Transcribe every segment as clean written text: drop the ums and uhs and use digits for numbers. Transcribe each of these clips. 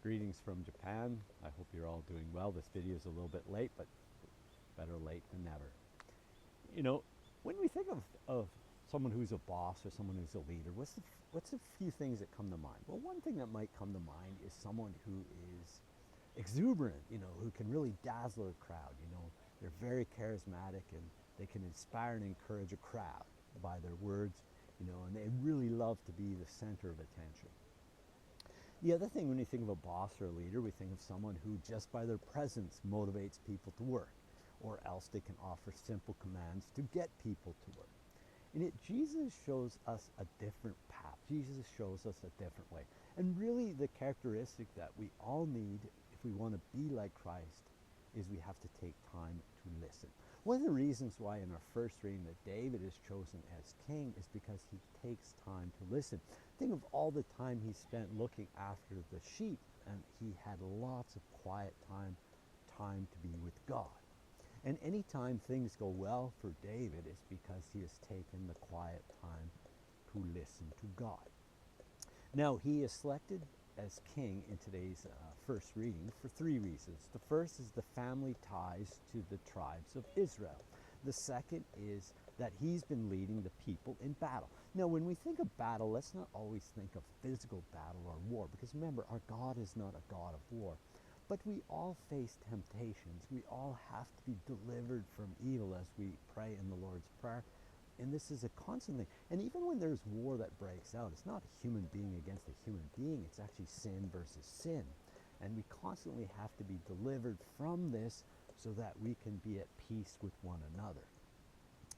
Greetings from Japan. I hope you're all doing well. This video is a little bit late, but better late than never. You know, when we think of someone who's a boss or someone who's a leader, what's a few things that come to mind? Well, one thing that might come to mind is someone who is exuberant, who can really dazzle a crowd. They're very charismatic and they can inspire and encourage a crowd by their words, and they really love to be the center of attention. The other thing, when you think of a boss or a leader, we think of someone who just by their presence motivates people to work, or else they can offer simple commands to get people to work. And yet Jesus shows us a different path. Jesus shows us a different way. And really the characteristic that we all need if we want to be like Christ is we have to take time to listen. One of the reasons why in our first reading that David is chosen as king is because he takes time to listen. Think of all the time he spent looking after the sheep, and he had lots of quiet time to be with God. And anytime things go well for David, it's because he has taken the quiet time to listen to God. Now, he is selected as king in today's first reading for three reasons. The first is the family ties to the tribes of Israel. The second is that he's been leading the people in battle. Now, when we think of battle, let's not always think of physical battle or war, because remember, our God is not a God of war. But we all face temptations. We all have to be delivered from evil as we pray in the Lord's Prayer. And this is a constant thing. And even when there's war that breaks out, it's not a human being against a human being. It's actually sin versus sin. And we constantly have to be delivered from this so that we can be at peace with one another.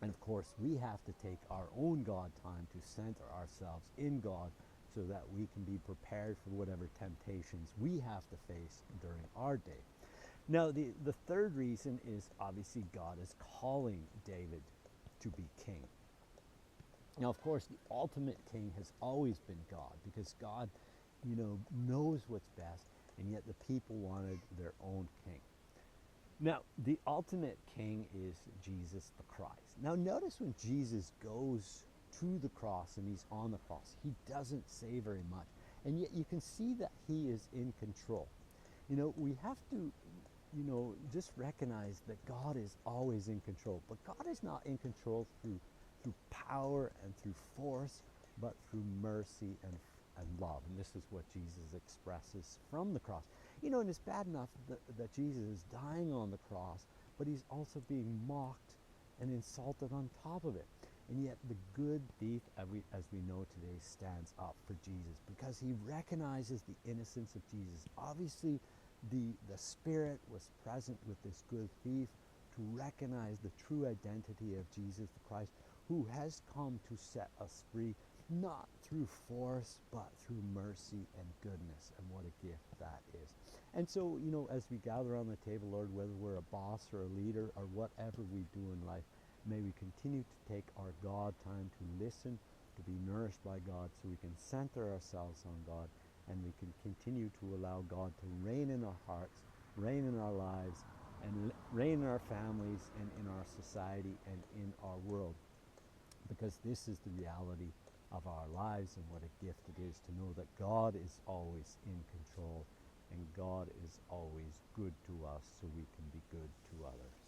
And of course, we have to take our own God time to center ourselves in God so that we can be prepared for whatever temptations we have to face during our day. Now, the third reason is obviously God is calling David to be king. Now, of course, the ultimate king has always been God, because God, knows what's best, and yet the people wanted their own king. Now, the ultimate king is Jesus the Christ. Now, notice when Jesus goes to the cross and he's on the cross, he doesn't say very much, and yet you can see that he is in control. We have to just recognize that God is always in control. But God is not in control through power and through force, but through mercy and love. And this is what Jesus expresses from the cross. And it's bad enough that Jesus is dying on the cross, but he's also being mocked and insulted on top of it. And yet the good thief, as we know today, stands up for Jesus because he recognizes the innocence of Jesus. Obviously, the Spirit was present with this good thief to recognize the true identity of Jesus the Christ, who has come to set us free, not through force, but through mercy and goodness. And what a gift that is. And so, as we gather on the table, Lord, whether we're a boss or a leader or whatever we do in life, may we continue to take our God time to listen, to be nourished by God, so we can center ourselves on God, and we can continue to allow God to reign in our hearts, reign in our lives, and reign in our families and in our society and in our world. Because this is the reality of our lives, and what a gift it is to know that God is always in control and God is always good to us, so we can be good to others.